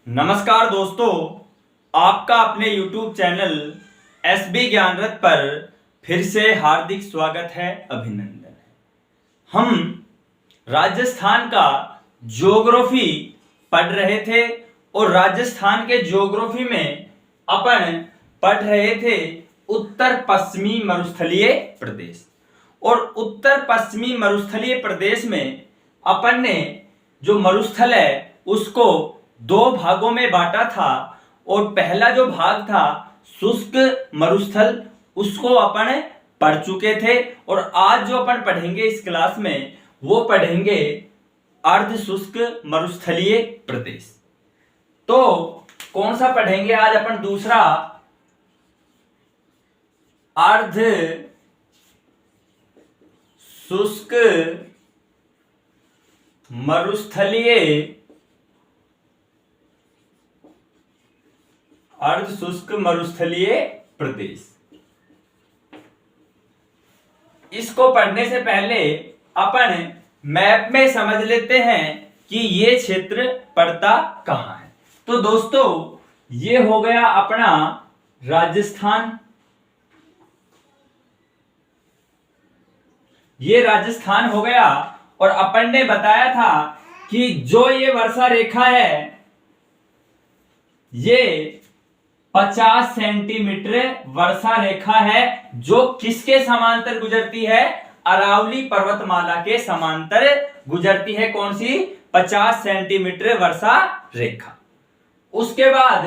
नमस्कार दोस्तों, आपका अपने YouTube चैनल SB ज्ञान रथ पर फिर से हार्दिक स्वागत है, अभिनंदन है। हम राजस्थान का ज्योग्राफी पढ़ रहे थे और राजस्थान के ज्योग्राफी में अपन पढ़ रहे थे उत्तर पश्चिमी मरुस्थलीय प्रदेश। और उत्तर पश्चिमी मरुस्थलीय प्रदेश में अपन ने जो मरुस्थल है उसको दो भागों में बांटा था। और पहला जो भाग था शुष्क मरुस्थल, उसको अपन पढ़ चुके थे। और आज जो अपन पढ़ेंगे इस क्लास में वो पढ़ेंगे अर्ध शुष्क मरुस्थलीय प्रदेश। तो कौन सा पढ़ेंगे आज अपन? दूसरा अर्ध शुष्क मरुस्थलीय प्रदेश। इसको पढ़ने से पहले अपन मैप में समझ लेते हैं कि ये क्षेत्र पड़ता कहां है। तो दोस्तों, ये हो गया अपना राजस्थान। ये राजस्थान हो गया। और अपन ने बताया था कि जो ये वर्षा रेखा है ये 50 सेंटीमीटर वर्षा रेखा है, जो किसके समांतर गुजरती है? अरावली पर्वतमाला के समांतर गुजरती है। कौन सी? 50 सेंटीमीटर वर्षा रेखा। उसके बाद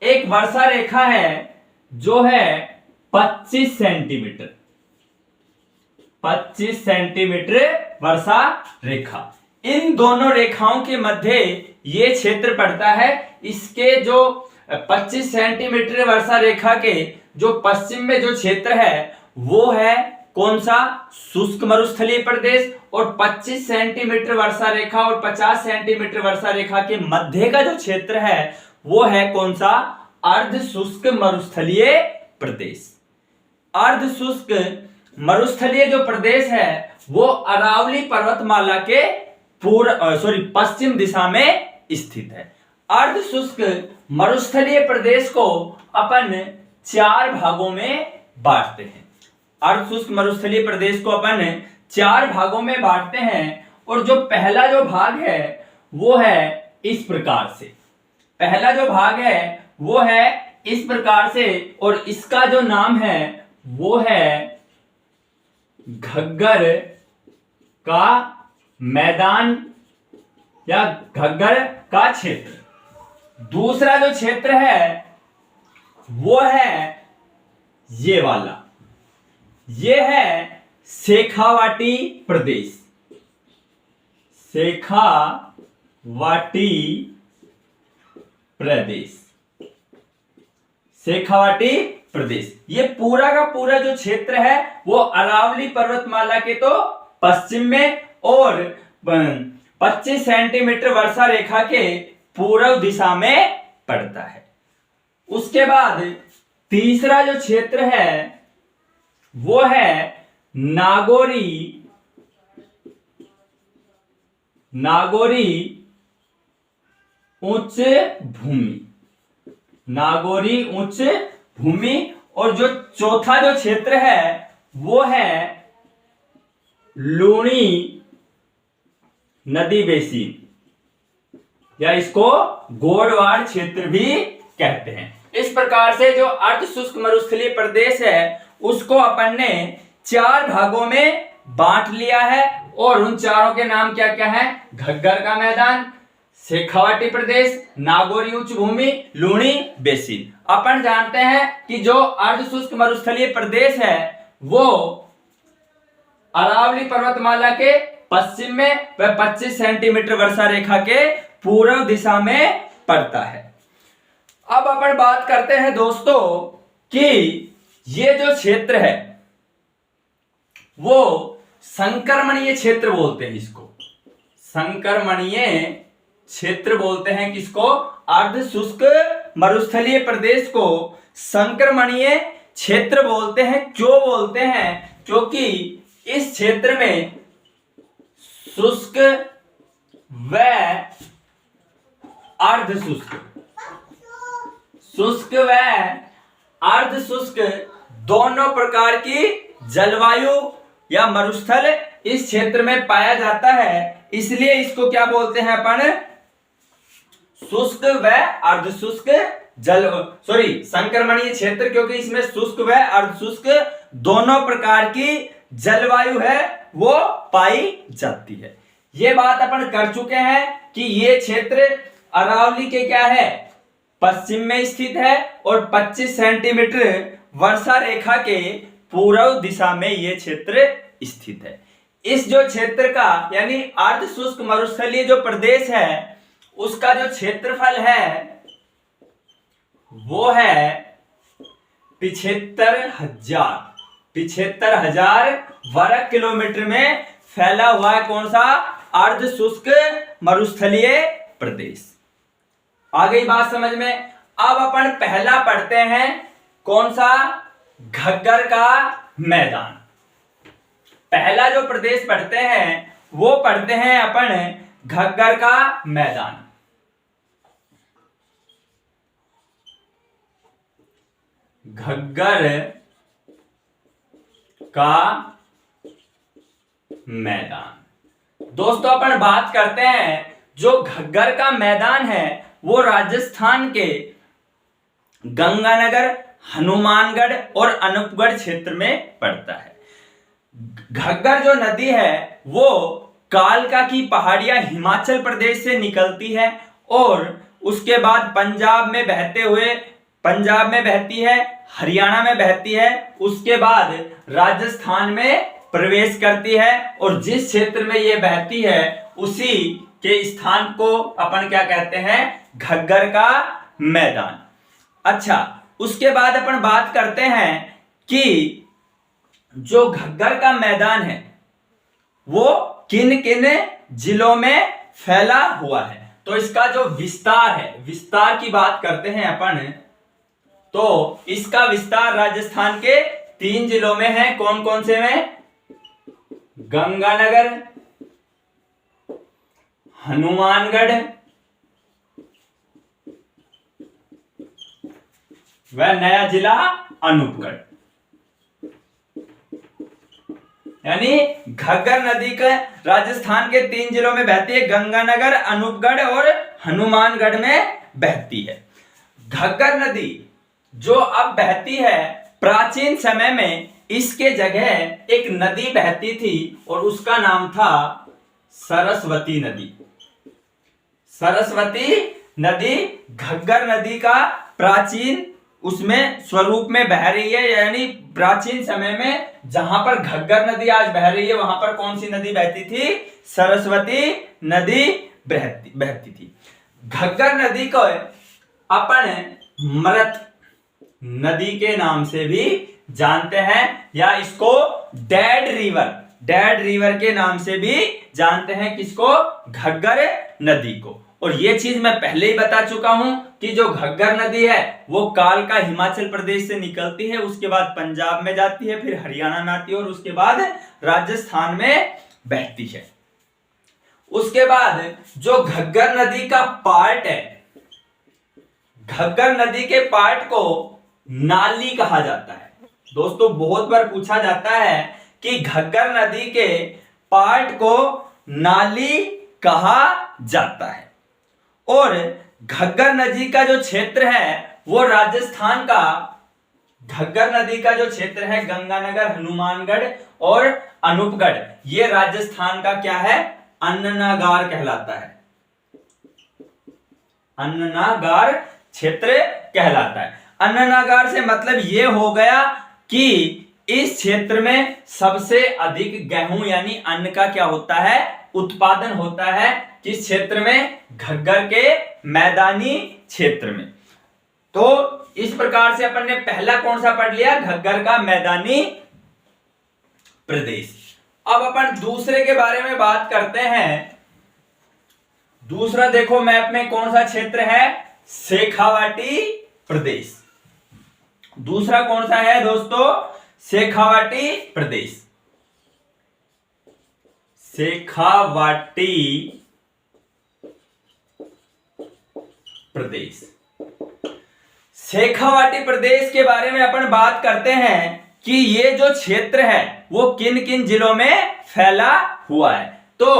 एक वर्षा रेखा है जो है 25 सेंटीमीटर 25 सेंटीमीटर वर्षा रेखा। इन दोनों रेखाओं के मध्य ये क्षेत्र पड़ता है। इसके जो 25 सेंटीमीटर वर्षा रेखा के जो पश्चिम में जो क्षेत्र है वो है कौन सा? शुष्क मरुस्थलीय प्रदेश। और 25 सेंटीमीटर वर्षा रेखा और 50 सेंटीमीटर वर्षा रेखा के मध्य का जो क्षेत्र है वो है कौन सा? अर्ध शुष्क मरुस्थलीय प्रदेश। अर्ध शुष्क मरुस्थलीय जो प्रदेश है वो अरावली पर्वतमाला के पश्चिम दिशा में स्थित है। अर्ध शुष्क मरुस्थलीय प्रदेश को अपन 4 भागों में बांटते हैं। अर्ध शुष्क मरुस्थलीय प्रदेश को अपन 4 भागों में बांटते हैं। और जो पहला जो भाग है वो है इस प्रकार से। पहला जो भाग है वो है इस प्रकार से। और इसका जो नाम है वो है घग्गर का मैदान या घग्गर का क्षेत्र। दूसरा जो क्षेत्र है वो है ये वाला, ये है शेखावाटी प्रदेश। शेखावाटी प्रदेश ये पूरा का पूरा जो क्षेत्र है वो अरावली पर्वतमाला के तो पश्चिम में और 25 सेंटीमीटर वर्षा रेखा के पूर्व दिशा में पड़ता है। उसके बाद तीसरा जो क्षेत्र है वो है नागौरी उच्च भूमि। और जो चौथा जो क्षेत्र है वो है लूणी नदी बेसिन या इसको गोडवाड़ क्षेत्र भी कहते हैं। इस प्रकार से जो अर्ध शुष्क मरुस्थलीय प्रदेश है उसको अपन ने 4 भागों में बांट लिया है। और उन चारों के नाम क्या क्या है? घग्गर का मैदान, शेखावाटी प्रदेश, नागौरी उच्च भूमि, लूणी बेसिन। अपन जानते हैं कि जो अर्ध शुष्क मरुस्थलीय प्रदेश है वो अरावली पर्वतमाला के पश्चिम में व 25 सेंटीमीटर वर्षा रेखा के पूर्व दिशा में पड़ता है। अब अपन बात करते हैं दोस्तों कि ये जो क्षेत्र है वो संक्रमणीय क्षेत्र बोलते हैं। इसको संक्रमणीय क्षेत्र बोलते हैं। किसको? अर्ध शुष्क मरुस्थलीय प्रदेश को संक्रमणीय क्षेत्र बोलते हैं। क्यों बोलते हैं? क्योंकि इस क्षेत्र में शुष्क व अर्ध शुष्क, शुष्क व अर्ध शुष्क दोनों प्रकार की जलवायु या मरुस्थल इस क्षेत्र में पाया जाता है, इसलिए इसको क्या बोलते हैं अपन, शुष्क व अर्ध शुष्क संक्रमणीय क्षेत्र, क्योंकि इसमें शुष्क व अर्ध शुष्क दोनों प्रकार की जलवायु है वो पाई जाती है। ये बात अपन कर चुके हैं कि ये क्षेत्र अरावली के क्या है, पश्चिम में स्थित है और 25 सेंटीमीटर वर्षा रेखा के पूर्व दिशा में ये क्षेत्र स्थित है। इस जो क्षेत्र का यानी अर्ध शुष्क मरुस्थलीय जो प्रदेश है उसका जो क्षेत्रफल है वो है 75,000 वर्ग किलोमीटर में फैला हुआ है। कौन सा, अर्ध शुष्क मरुस्थलीय प्रदेश। आ गई बात समझ में। अब अपन पहला पढ़ते हैं कौन सा, घग्गर का मैदान। पहला जो प्रदेश पढ़ते हैं वो पढ़ते हैं अपन घग्गर का मैदान। घग्गर का मैदान। दोस्तों अपन बात करते हैं जो घग्गर का मैदान है वो राजस्थान के गंगानगर, हनुमानगढ़ और अनूपगढ़ क्षेत्र में पड़ता है। घग्गर जो नदी है वो कालका की पहाड़ियां हिमाचल प्रदेश से निकलती है और उसके बाद पंजाब में बहती है, हरियाणा में बहती है, उसके बाद राजस्थान में प्रवेश करती है और जिस क्षेत्र में ये बहती है उसी के स्थान को अपन क्या कहते हैं, घग्गर का मैदान। अच्छा, उसके बाद अपन बात करते हैं कि जो घग्गर का मैदान है वो किन किन जिलों में फैला हुआ है। तो इसका जो विस्तार है, विस्तार की बात करते हैं अपन, तो इसका विस्तार राजस्थान के 3 जिलों में है। कौन कौन से में, गंगानगर, हनुमानगढ़ व नया जिला अनूपगढ़। यानी घग्गर नदी का राजस्थान के 3 जिलों में बहती है, गंगानगर, अनूपगढ़ और हनुमानगढ़ में बहती है। घग्गर नदी जो अब बहती है, प्राचीन समय में इसके जगह एक नदी बहती थी और उसका नाम था सरस्वती नदी। सरस्वती नदी घग्गर नदी का प्राचीन उसमें स्वरूप में बह रही है। यानी प्राचीन समय में जहां पर घग्गर नदी आज बह रही है वहां पर कौन सी नदी बहती थी, सरस्वती नदी बहती थी। घग्गर नदी को अपन मृत नदी के नाम से भी जानते हैं या इसको डेड रिवर के नाम से भी जानते हैं। किसको, घग्गर नदी को। और ये चीज मैं पहले ही बता चुका हूं कि जो घग्गर नदी है वो कालका हिमाचल प्रदेश से निकलती है, उसके बाद पंजाब में जाती है, फिर हरियाणा में आती है और उसके बाद राजस्थान में बहती है। उसके बाद जो घग्गर नदी का पार्ट है, घग्गर नदी के पार्ट को नाली कहा जाता है। दोस्तों बहुत बार पूछा जाता है कि घग्गर नदी के पार्ट को नाली कहा जाता है। और घग्गर नदी का जो क्षेत्र है वो राजस्थान का, घग्गर नदी का जो क्षेत्र है गंगानगर, हनुमानगढ़ और अनूपगढ़, ये राजस्थान का क्या है, अन्ननागार कहलाता है। अन्ननागार क्षेत्र कहलाता है। अन्ननागार से मतलब ये हो गया कि इस क्षेत्र में सबसे अधिक गेहूं यानी अन्न का क्या होता है, उत्पादन होता है। किस क्षेत्र में, घग्गर के मैदानी क्षेत्र में। तो इस प्रकार से अपन ने पहला कौन सा पढ़ लिया, घग्गर का मैदानी प्रदेश। अब अपन दूसरे के बारे में बात करते हैं। दूसरा देखो मैप में कौन सा क्षेत्र है, शेखावाटी प्रदेश। दूसरा कौन सा है दोस्तों, शेखावाटी प्रदेश। शेखावाटी प्रदेश। शेखावाटी प्रदेश के बारे में अपन बात करते हैं कि ये जो क्षेत्र है वो किन किन जिलों में फैला हुआ है। तो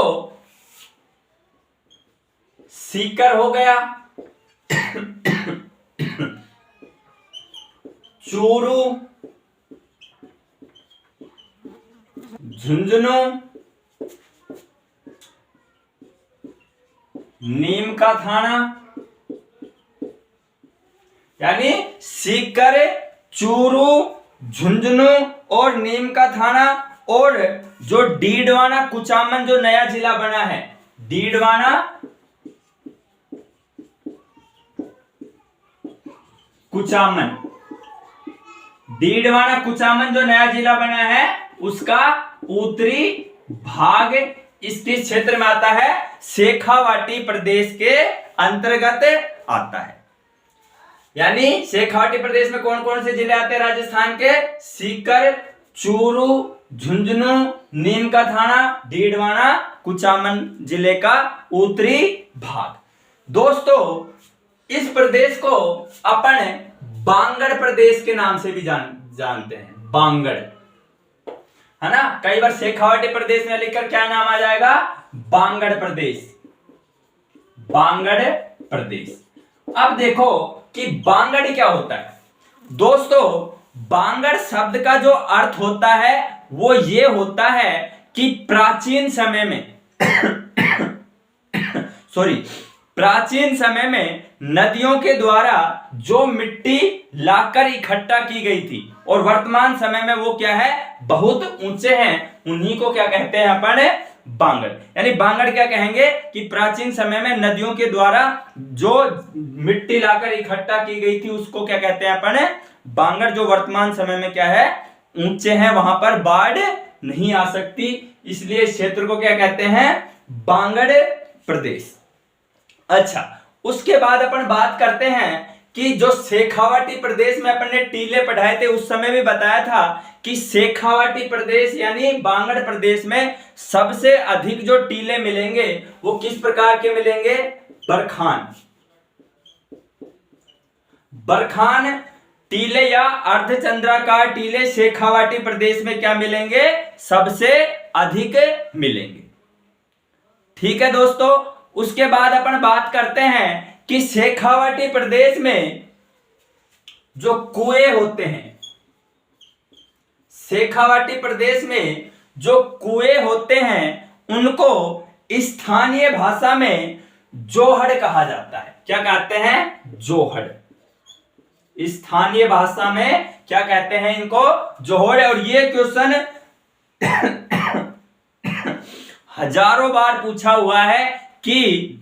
सीकर हो गया, चूरू, झुंझुनू, नीम का थाना, यानी सीकर, चूरू, झुंझुनू और नीम का थाना, और जो डीडवाना कुचामन जो नया जिला बना है, डीडवाना कुचामन, डीडवाना कुचामन जो नया जिला बना है उसका उत्तरी भाग इसके क्षेत्र में आता है, शेखावाटी प्रदेश के अंतर्गत आता है। यानी शेखावाटी प्रदेश में कौन कौन से जिले आते हैं राजस्थान के? सीकर, चूरू, झुंझुनू, नीम का थाना, डीडवाना कुचामन जिले का उत्तरी भाग। दोस्तों इस प्रदेश को अपन बांगड़ प्रदेश के नाम से भी जानते हैं, बांगड़, है ना। कई बार शेखावाटी प्रदेश में लिखकर क्या नाम आ जाएगा? बांगड़ प्रदेश, बांगड़ प्रदेश। अब देखो कि बांगड़ क्या होता है। दोस्तों बांगड़ शब्द का जो अर्थ होता है वो ये होता है कि प्राचीन समय में प्राचीन समय में नदियों के द्वारा जो मिट्टी लाकर इकट्ठा की गई थी और वर्तमान समय में वो क्या है, बहुत ऊंचे हैं, उन्हीं को क्या कहते हैं अपन? बांगड़। यानी बांगड़ क्या कहेंगे कि प्राचीन समय में नदियों के द्वारा जो मिट्टी लाकर इकट्ठा की गई थी उसको क्या कहते हैं अपन? बांगड़। जो वर्तमान समय में क्या है, ऊंचे हैं, वहां पर बाढ़ नहीं आ सकती, इसलिए इस क्षेत्र को क्या कहते हैं? बांगड़ प्रदेश। अच्छा, उसके बाद अपन बात करते हैं कि जो शेखावाटी प्रदेश में अपन ने टीले पढ़ाए थे उस समय भी बताया था कि शेखावाटी प्रदेश यानी बांगड़ प्रदेश में सबसे अधिक जो टीले मिलेंगे वो किस प्रकार के मिलेंगे? बरखान, बरखान टीले या अर्धचंद्राकार टीले शेखावाटी प्रदेश में क्या मिलेंगे? सबसे अधिक मिलेंगे। ठीक है दोस्तों, उसके बाद अपन बात करते हैं कि शेखावाटी प्रदेश में जो कुएं होते हैं, शेखावाटी प्रदेश में जो कुएं होते हैं उनको स्थानीय भाषा में जोहड़ कहा जाता है। क्या कहते हैं? जोहड़। स्थानीय भाषा में क्या कहते हैं इनको? जोहड़। और ये क्वेश्चन हजारों बार पूछा हुआ है कि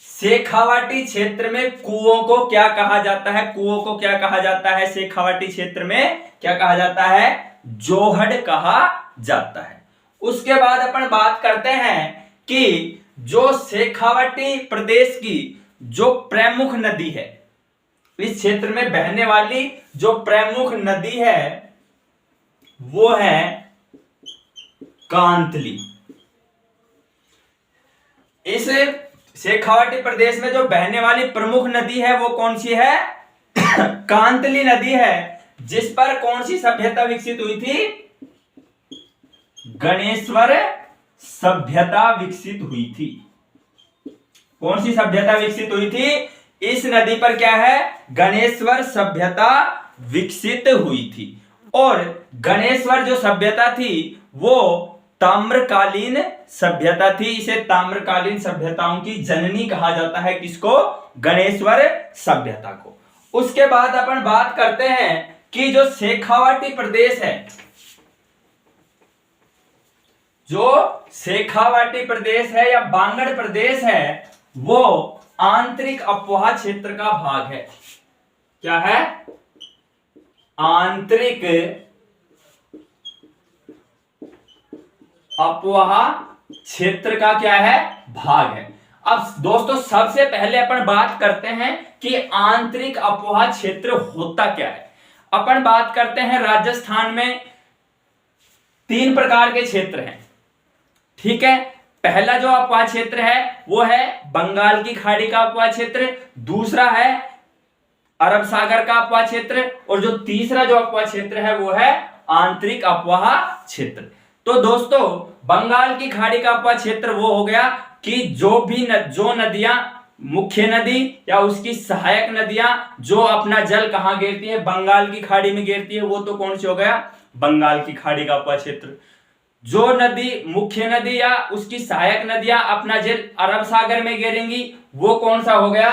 शेखावाटी क्षेत्र में कुओं को क्या कहा जाता है? कुओं को क्या कहा जाता है? शेखावाटी क्षेत्र में क्या कहा जाता है? जोहड़ कहा जाता है। उसके बाद अपन बात करते हैं कि जो शेखावाटी प्रदेश की जो प्रमुख नदी है, इस क्षेत्र में बहने वाली जो प्रमुख नदी है वो है कांतली। इस शेखावाटी प्रदेश में जो बहने वाली प्रमुख नदी है वो कौन सी है? कांतली नदी है, जिस पर कौन सी सभ्यता विकसित हुई थी? गणेश्वर सभ्यता विकसित हुई थी। कौन सी सभ्यता विकसित हुई थी? इस नदी पर क्या है? गणेश्वर सभ्यता विकसित हुई थी। और गणेश्वर जो सभ्यता थी वो ताम्रकालीन सभ्यता थी। इसे ताम्रकालीन सभ्यताओं की जननी कहा जाता है। किसको? गणेश्वर सभ्यता को। उसके बाद अपन बात करते हैं कि जो शेखावाटी प्रदेश है, जो शेखावाटी प्रदेश है या बांगड़ प्रदेश है वो आंतरिक अपवाह क्षेत्र का भाग है। क्या है? आंतरिक अपवाह क्षेत्र का क्या है? भाग है। अब दोस्तों सबसे पहले अपन बात करते हैं कि आंतरिक अपवाह क्षेत्र होता क्या है। अपन बात करते हैं राजस्थान में 3 प्रकार के क्षेत्र हैं। ठीक है, पहला जो अपवाह क्षेत्र है वो है बंगाल की खाड़ी का अपवाह क्षेत्र, दूसरा है अरब सागर का अपवाह क्षेत्र, और जो तीसरा जो अपवाह क्षेत्र है वो है आंतरिक अपवाह क्षेत्र। तो दोस्तों बंगाल की खाड़ी का अपवाह क्षेत्र वो हो गया कि जो नदियां मुख्य नदी या उसकी सहायक नदियां जो अपना जल कहां गिरती है, बंगाल की खाड़ी में गिरती है, वो तो कौन सी हो गया, बंगाल की खाड़ी का अपवाह क्षेत्र। जो नदी मुख्य नदी या उसकी सहायक नदियां अपना जल अरब सागर में गिरेंगी वो कौन सा हो गया,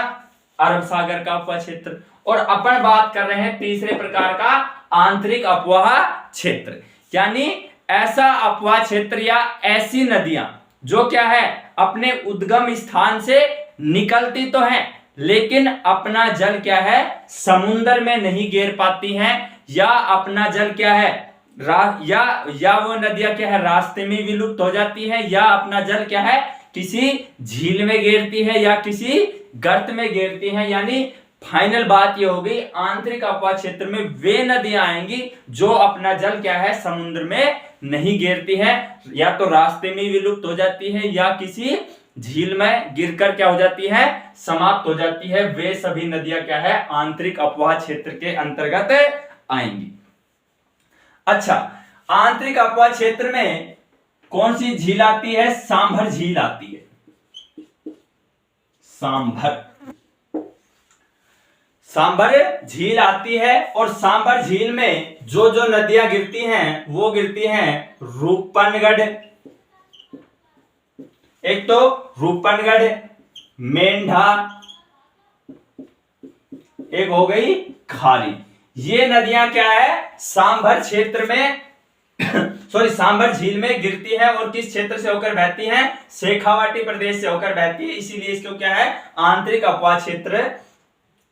अरब सागर का अपवाह क्षेत्र। और अपन बात कर रहे हैं तीसरे प्रकार का आंतरिक अपवाह क्षेत्र, यानी ऐसा अपवाह क्षेत्र या ऐसी नदियां जो क्या है अपने उद्गम स्थान से निकलती तो हैं लेकिन अपना जल क्या है समुद्र में नहीं गिर पाती हैं, या अपना जल क्या है या वो नदियां क्या है रास्ते में विलुप्त हो जाती है, या अपना जल क्या है किसी झील में गिरती है या किसी गर्त में गिरती है। यानी फाइनल बात ये हो गई आंतरिक अपवाह क्षेत्र में वे नदियां आएंगी जो अपना जल क्या है समुद्र में नहीं गिरती है, या तो रास्ते में विलुप्त हो जाती है या किसी झील में गिरकर क्या हो जाती है समाप्त हो जाती है। वे सभी नदियां क्या है आंतरिक अपवाह क्षेत्र के अंतर्गत आएंगी। अच्छा, आंतरिक अपवाह क्षेत्र में कौन सी झील आती है, सांभर झील आती है। सांभर झील आती है, और सांभर झील में जो जो नदियां गिरती हैं वो गिरती हैं रूपनगढ़, एक तो रूपनगढ़, मेंढा, एक हो गई खारी। ये नदियां क्या है सांभर क्षेत्र में सांभर झील में गिरती है, और किस क्षेत्र से होकर बहती हैं, शेखावाटी प्रदेश से होकर बहती है, इसीलिए इसको क्या है आंतरिक अपवाह क्षेत्र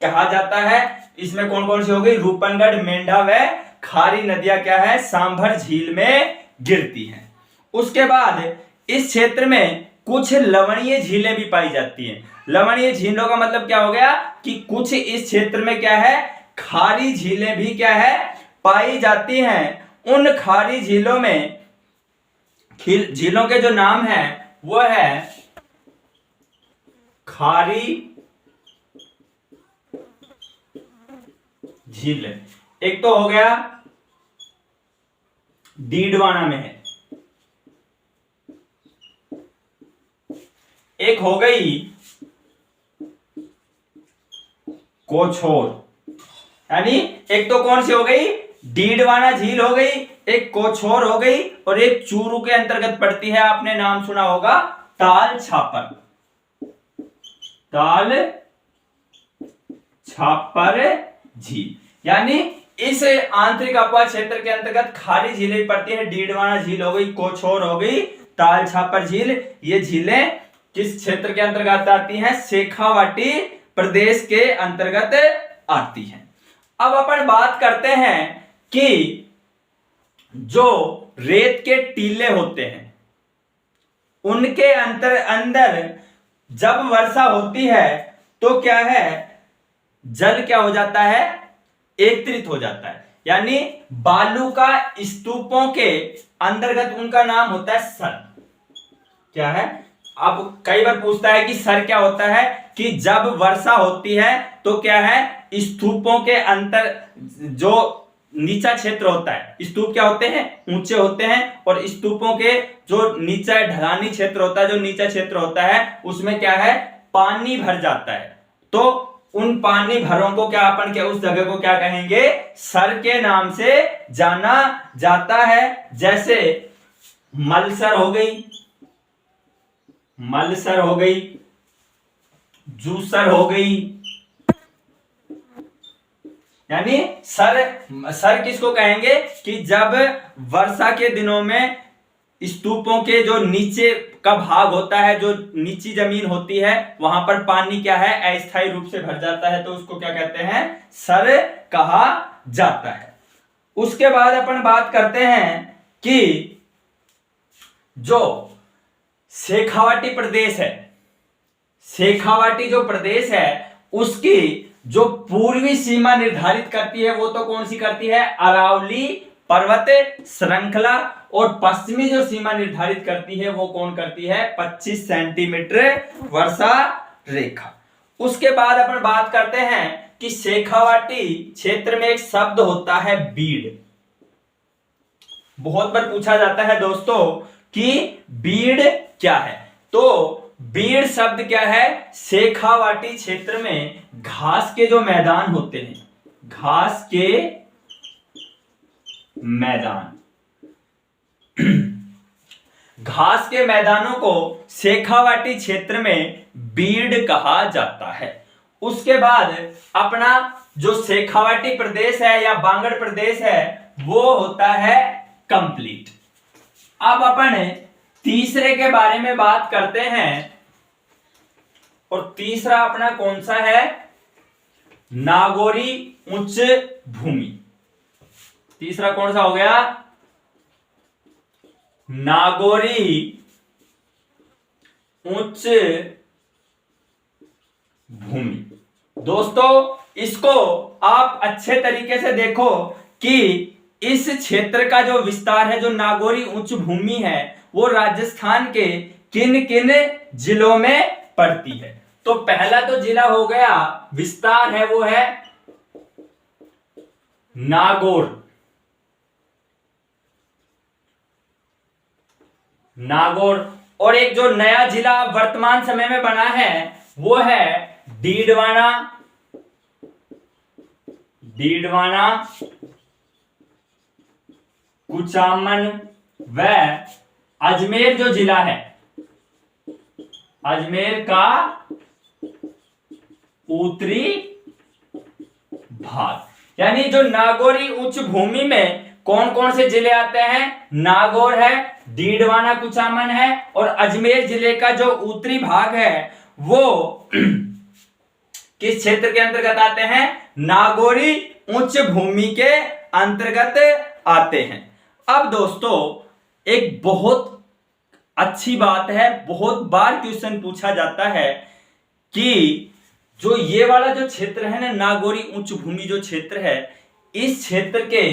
कहा जाता है। इसमें कौन कौन सी हो गई, रूपनगढ़, मेंढा व खारी नदियां क्या है सांभर झील में गिरती हैं। उसके बाद इस क्षेत्र में कुछ लवणीय झीलें भी पाई जाती हैं। लवणीय झीलों का मतलब क्या हो गया कि कुछ इस क्षेत्र में क्या है खारी झीलें भी क्या है पाई जाती हैं। उन खारी झीलों में झीलों के जो नाम है वो है खारी झील। एक तो हो गया डीडवाना में है, एक हो गई कोछोर, यानी एक तो कौन सी हो गई डीडवाना झील हो गई, एक कोछोर हो गई, और एक चूरू के अंतर्गत पड़ती है, आपने नाम सुना होगा ताल छापर झील। यानी इस आंतरिक अपवाह क्षेत्र के अंतर्गत खारी झीलें पड़ती हैं, डीडवाना झील हो गई, कोछोर हो गई, ताल छापर झील। ये झीलें किस क्षेत्र के अंतर्गत आती हैं, शेखावाटी प्रदेश के अंतर्गत आती हैं। अब अपन बात करते हैं कि जो रेत के टीले होते हैं उनके अंदर जब वर्षा होती है तो क्या है जल क्या हो जाता है एकत्रित हो जाता है, यानी बालू का स्तूपों के अंतर्गत उनका नाम होता है सर। क्या है, अब कई बार पूछता है कि सर क्या होता है, कि जब वर्षा होती है तो क्या है स्तूपों के अंतर जो नीचा क्षेत्र होता है, स्तूप क्या होते हैं ऊंचे होते हैं, और स्तूपों के जो नीचा ढलानी क्षेत्र होता है, जो नीचा क्षेत्र होता है उसमें क्या है पानी भर जाता है, तो उन पानी भरों को क्या अपन क्या उस जगह को क्या कहेंगे सर के नाम से जाना जाता है। जैसे मलसर हो गई, जूसर हो गई, यानी सर किसको कहेंगे कि जब वर्षा के दिनों में स्तूपों के जो नीचे का भाग होता है, जो नीची जमीन होती है, वहां पर पानी क्या है अस्थायी रूप से भर जाता है, तो उसको क्या कहते हैं सर कहा जाता है। उसके बाद अपन बात करते हैं कि जो शेखावाटी प्रदेश है, शेखावाटी जो प्रदेश है उसकी जो पूर्वी सीमा निर्धारित करती है वो तो कौन सी करती है अरावली पर्वत श्रृंखला, और पश्चिमी जो सीमा निर्धारित करती है वो कौन करती है? 25 सेंटीमीटर वर्षा रेखा। उसके बाद अपन बात करते हैं कि शेखावाटी क्षेत्र में एक शब्द होता है बीड। बहुत बार पूछा जाता है दोस्तों कि बीड क्या है। तो बीड शब्द क्या है? शेखावाटी क्षेत्र में घास के जो मैदान होते हैं, घास के मैदान, घास के मैदानों को शेखावाटी क्षेत्र में बीड कहा जाता है। उसके बाद अपना जो शेखावाटी प्रदेश है या बांगड़ प्रदेश है वो होता है कंप्लीट। अब अपन तीसरे के बारे में बात करते हैं और तीसरा अपना कौन सा है? नागौरी उच्च भूमि। तीसरा कौन सा हो गया? नागौरी उच्च भूमि। दोस्तों इसको आप अच्छे तरीके से देखो कि इस क्षेत्र का जो विस्तार है, जो नागौरी उच्च भूमि है, वो राजस्थान के किन किन जिलों में पड़ती है। तो पहला तो जिला हो गया, विस्तार है वो है नागौर। नागौर। और एक जो नया जिला वर्तमान समय में बना है वो है डीडवाना। डीडवाना, कुचामन व अजमेर जो जिला है, अजमेर का उत्तरी भाग। यानी जो नागौरी उच्च भूमि में कौन कौन से जिले आते हैं? नागौर है, डीडवाना कुचामन है और अजमेर जिले का जो उत्तरी भाग है वो किस क्षेत्र के अंतर्गत आते हैं? नागौरी उच्च भूमि के अंतर्गत आते हैं। अब दोस्तों एक बहुत अच्छी बात है, बहुत बार क्वेश्चन पूछा जाता है कि जो ये वाला जो क्षेत्र है ना, नागौरी उच्च भूमि जो क्षेत्र है, इस क्षेत्र के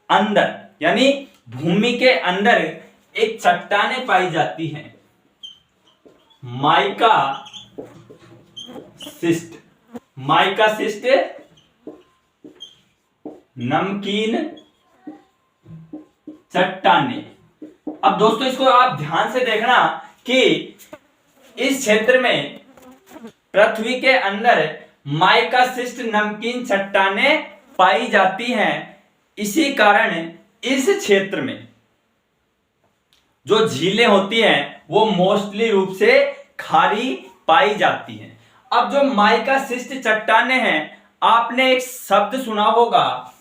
अंदर यानी भूमि के अंदर एक चट्टानें पाई जाती हैं, माइका शिस्ट। माइका शिस्ट नमकीन चट्टानें। अब दोस्तों इसको आप ध्यान से देखना कि इस क्षेत्र में पृथ्वी के अंदर माइका शिस्ट नमकीन चट्टानें पाई जाती हैं। इसी कारण इस क्षेत्र में जो झीलें होती हैं वो मोस्टली रूप से खारी पाई जाती हैं। अब जो माइका शिस्ट चट्टानें हैं, आपने एक शब्द सुना होगा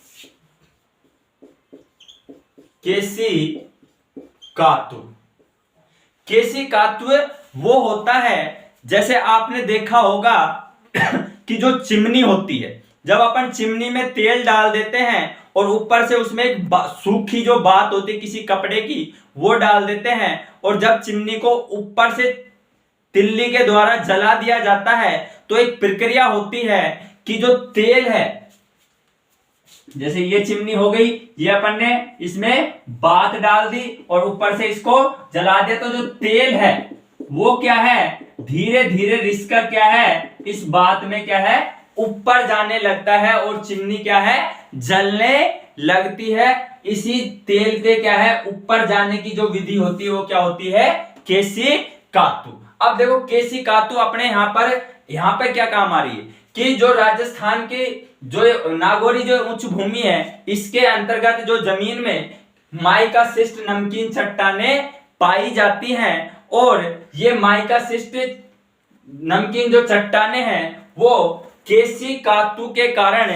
केसी कातु। केसी कातु वो होता है, जैसे आपने देखा होगा कि जो चिमनी होती है, जब अपन चिमनी में तेल डाल देते हैं और ऊपर से उसमें एक सूखी जो बात होती है किसी कपड़े की वो डाल देते हैं, और जब चिमनी को ऊपर से तिल्ली के द्वारा जला दिया जाता है तो एक प्रक्रिया होती है कि जो तेल है, जैसे ये चिमनी हो गई, ये अपन ने इसमें बात डाल दी और ऊपर से इसको जला दिया, तो जो तेल है वो क्या है, धीरे धीरे रिसकर क्या है, इस बात में क्या है, ऊपर जाने लगता है और चिमनी क्या है, जलने लगती है। इसी तेल के क्या है, ऊपर जाने की जो विधि होती है वो क्या होती है, केसी कातु। अब देखो केसी कातु अपने यहाँ पर क्या काम आ रही है कि जो राजस्थान की जो नागौरी जो उच्च भूमि है, इसके अंतर्गत जो जमीन में माइका शिस्ट नमकीन चट्टानें पाई जाती हैं, और ये माइका शिस्ट नमकीन जो चट्टानें हैं वो केसी कातु के कारण,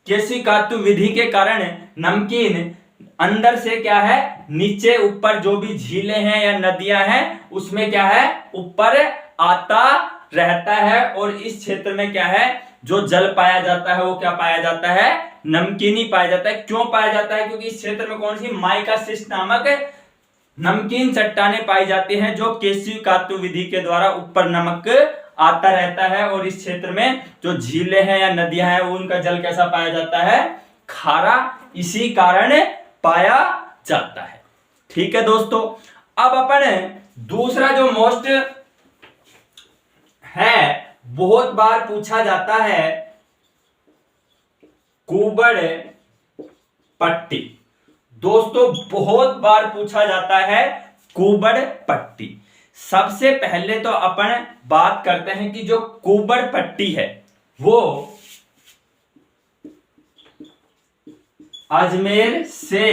केसी कातु विधि के कारण नमकीन अंदर से क्या है, नीचे ऊपर जो भी झीलें हैं या नदियां हैं उसमें क्या है, ऊपर आता रहता है। और इस क्षेत्र में क्या है, जो जल पाया जाता है वो क्या पाया जाता है, नमकीनी पाया जाता है। क्यों पाया जाता है? क्योंकि इस क्षेत्र में कौन सी माइका शिस्ट नामक नमकीन चट्टानें पाई जाती हैं, जो केसी कातु विधि के द्वारा ऊपर नमक आता रहता है। और इस क्षेत्र में जो झीलें हैं या नदियां हैं उनका जल कैसा पाया जाता है, खारा, इसी कारण पाया जाता है। ठीक है दोस्तों, अब अपन दूसरा जो मोस्ट है, बहुत बार पूछा जाता है, कुबड़ पट्टी। दोस्तों बहुत बार पूछा जाता है कुबड़ पट्टी। सबसे पहले तो अपन बात करते हैं कि जो कुबड़ पट्टी है वो अजमेर से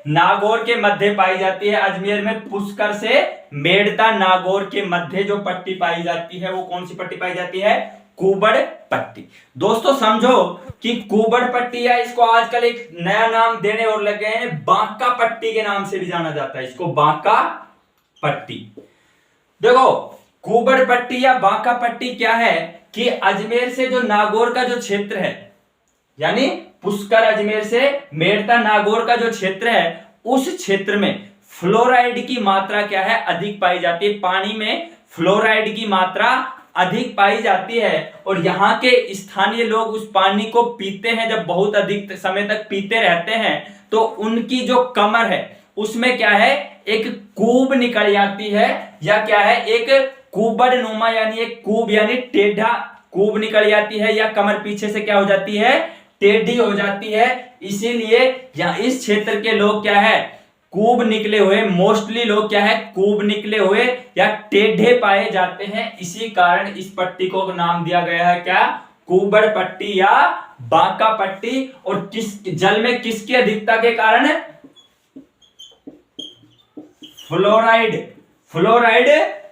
नागौर के मध्य पाई जाती है। अजमेर में पुष्कर से मेड़ता नागौर के मध्य जो पट्टी पाई जाती है वो कौन सी पट्टी पाई जाती है? कुबड़ पट्टी। दोस्तों समझो कि कुबड़ पट्टी, या इसको आजकल एक नया नाम देने और लगे हैं, बांका पट्टी के नाम से भी जाना जाता है इसको, बांका पट्टी। देखो कुबड़ पट्टी या बांका पट्टी क्या है कि अजमेर से जो नागौर का जो क्षेत्र है, यानी पुष्कर अजमेर से मेड़ता नागौर का जो क्षेत्र है, उस क्षेत्र में फ्लोराइड की मात्रा क्या है? अधिक पाई जाती है। पानी में फ्लोराइड की मात्रा अधिक पाई जाती है और यहाँ के स्थानीय लोग उस पानी को पीते हैं। जब बहुत अधिक समय तक पीते रहते हैं तो उनकी जो कमर है उसमें क्या है? एक कूब निकल जाती है, या क्या है? एक कुबड़ नुमा, यानी एक कूब यानी टेढ़ा कूब निकल जाती है, या कमर पीछे से क्या हो जाती है? टेढ़ी हो जाती है। इसीलिए यहाँ इस क्षेत्र के लोग क्या है? कूब निकले हुए, मोस्टली लोग क्या है? कूब निकले हुए या टेढ़े पाए जाते हैं। इसी कारण इस पट्टी को नाम दिया गया है क्या? कुबड़ पट्टी या बांका पट्टी। और किस जल में किसकी अधिकता के कारण? फ्लोराइड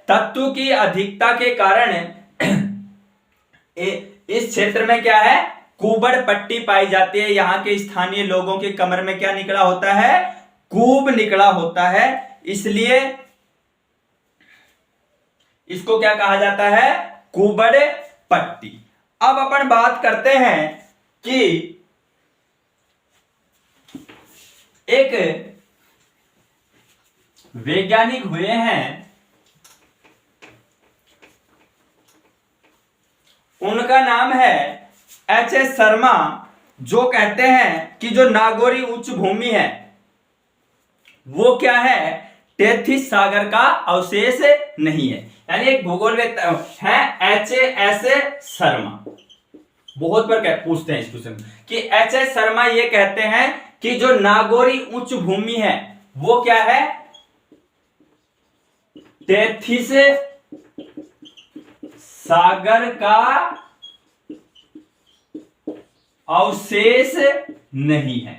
तत्व की अधिकता के कारण इस क्षेत्र में क्या है? कुबड़ पट्टी पाई जाती है। यहाँ के स्थानीय लोगों के कमर में क्या निकला होता है? कूब निकला होता है। इसलिए इसको क्या कहा जाता है? कुबड़ पट्टी। अब अपन बात करते हैं कि एक वैज्ञानिक हुए हैं, उनका नाम है एच.एस. शर्मा, जो कहते हैं कि जो नागौरी उच्च भूमि है वो क्या है? टेथिस सागर का अवशेष नहीं है। यानी एक भूगोलविद है एच.एस. शर्मा। बहुत बार पूछते हैं इस क्वेश्चन कि एच.एस. शर्मा ये कहते हैं कि जो नागौरी उच्च भूमि है वो क्या है? टेथिस सागर का अवशेष नहीं है।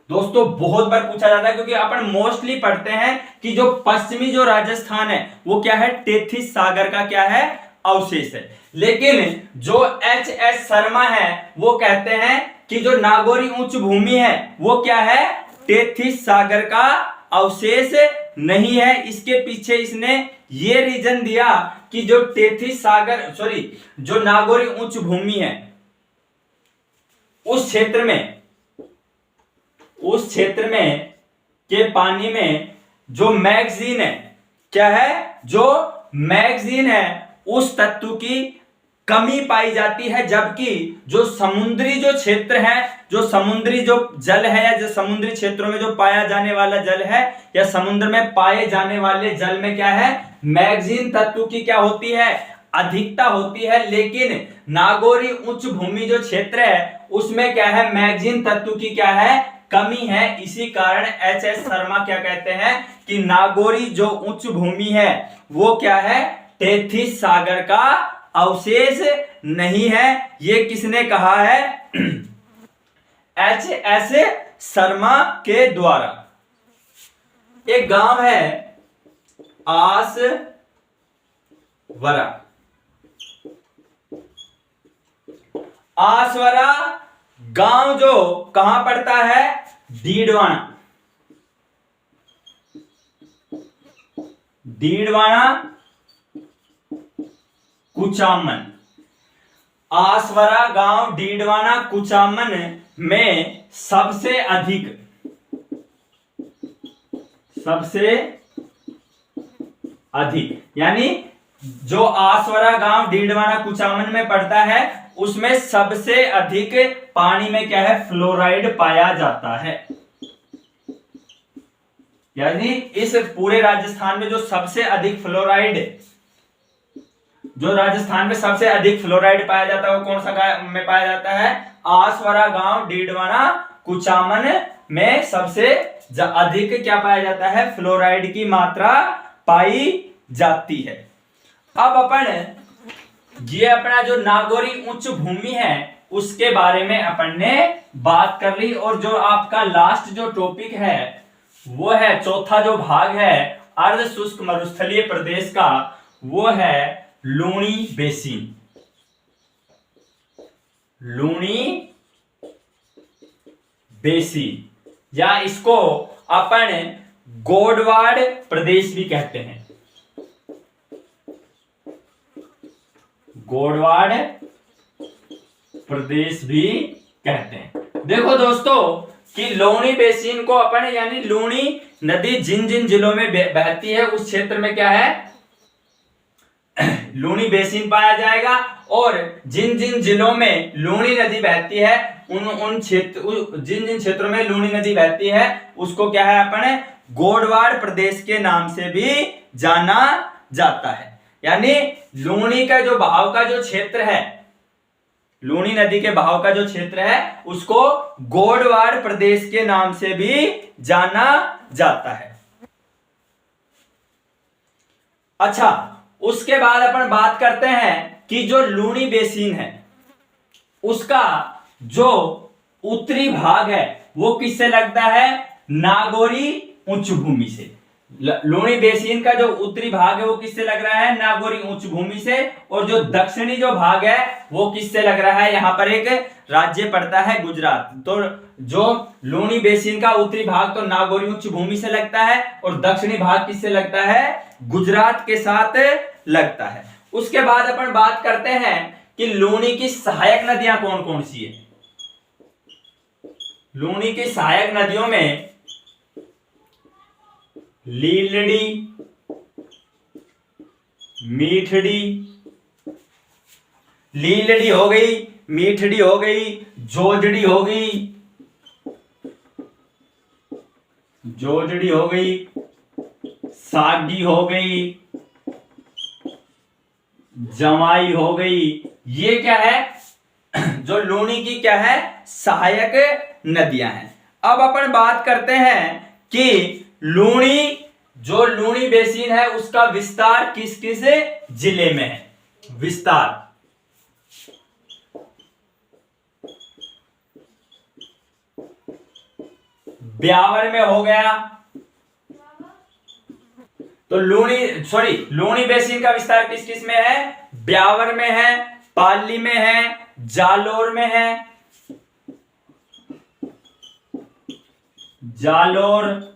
दोस्तों बहुत बार पूछा जाता है, क्योंकि अपन मोस्टली पढ़ते हैं कि जो पश्चिमी जो राजस्थान है वो क्या है? टेथिस सागर का क्या है? अवशेष है। लेकिन जो एच.एस. शर्मा है वो कहते हैं कि जो नागौरी उच्च भूमि है वो क्या है? टेथिस सागर का अवशेष नहीं है। इसके पीछे इसने ये रीजन दिया कि जो टेथिस सागर जो नागौरी उच्च भूमि है उस क्षेत्र में के पानी में जो मैग्जीन है, क्या है? जो मैग्जीन है उस तत्व की कमी पाई जाती है। जबकि जो समुद्री जो क्षेत्र है, जो समुद्री जो जल है, या जो समुद्री क्षेत्रों में जो पाया जाने वाला जल है, या समुद्र में पाए जाने वाले जल में क्या है? मैग्जीन तत्व की क्या होती है? अधिकता होती है। लेकिन नागौरी उच्च भूमि जो क्षेत्र है उसमें क्या है? मैग्जीन तत्व की क्या है? कमी है। इसी कारण एच.एस. शर्मा क्या कहते हैं कि नागौरी जो उच्च भूमि है वो क्या है? टेथिस सागर का अवशेष नहीं है। ये किसने कहा है? एच.एस. शर्मा के द्वारा। एक गांव है आसवरा गांव जो कहां पड़ता है? डीडवाना कुचामन। आसवरा गांव डीडवाना कुचामन में सबसे अधिक यानी जो आसवरा गांव डीडवाना कुचामन में पड़ता है उसमें सबसे अधिक पानी में क्या है, फ्लोराइड पाया जाता है। यानी इस पूरे राजस्थान में जो सबसे अधिक फ्लोराइड, जो राजस्थान में सबसे अधिक फ्लोराइड पाया जाता है वो कौन सा गांव में पाया जाता है, आसवरा गांव डीडवाना कुचामन में सबसे अधिक क्या पाया जाता है, फ्लोराइड की मात्रा पाई जाती है। अब अपन ये अपना जो नागौरी उच्च भूमि है उसके बारे में अपन ने बात कर ली, और जो आपका लास्ट जो टॉपिक है वो है चौथा जो भाग है अर्ध शुष्क मरुस्थलीय प्रदेश का, वो है लूणी बेसिन। लूणी बेसिन या इसको अपन गोडवाड़ प्रदेश भी कहते हैं। गोडवाड़ प्रदेश भी कहते हैं। देखो दोस्तों कि लूणी बेसिन को अपन यानी लूणी नदी जिन जिन जिलों में बहती है उस क्षेत्र में क्या है, लूणी बेसिन पाया जाएगा, और जिन जिन जिलों में लूणी नदी बहती है उन क्षेत्र जिन जिन क्षेत्रों में लूणी नदी बहती है उसको क्या है, अपन गोडवाड़ प्रदेश के नाम से भी जाना जाता है। यानी लूणी का जो बहाव का जो क्षेत्र है, लूणी नदी के बहाव का जो क्षेत्र है उसको गोडवाड़ प्रदेश के नाम से भी जाना जाता है। अच्छा, उसके बाद अपन बात करते हैं कि जो लूणी बेसिन है उसका जो उत्तरी भाग है वो किससे लगता है, नागौरी उच्च भूमि से। लूणी बेसिन का जो उत्तरी भाग है वो किससे लग रहा है, नागौरी उच्च भूमि से, और जो दक्षिणी जो भाग है वो किससे लग रहा है, यहां पर एक राज्य पड़ता है गुजरात। तो जो लूणी बेसिन का उत्तरी भाग तो नागौरी उच्च भूमि से लगता है और दक्षिणी भाग किससे लगता है, गुजरात के साथ लगता है। उसके बाद अपन बात करते हैं कि लूणी की सहायक नदियां कौन कौन सी है। लूणी की सहायक नदियों में लीलड़ी, मीठड़ी, लीलड़ी हो गई, मीठड़ी हो गई, जोजड़ी हो गई, जोजड़ी हो गई, सागी हो गई, जमाई हो गई। ये क्या है, जो लूणी की क्या है, सहायक नदियां हैं। अब अपन बात करते हैं कि जो लूणी बेसिन है उसका विस्तार किस किस जिले में है। विस्तार ब्यावर में हो गया, तो लूणी बेसिन का विस्तार किस किस में है, ब्यावर में है, पाली में है, जालोर में है, जालोर,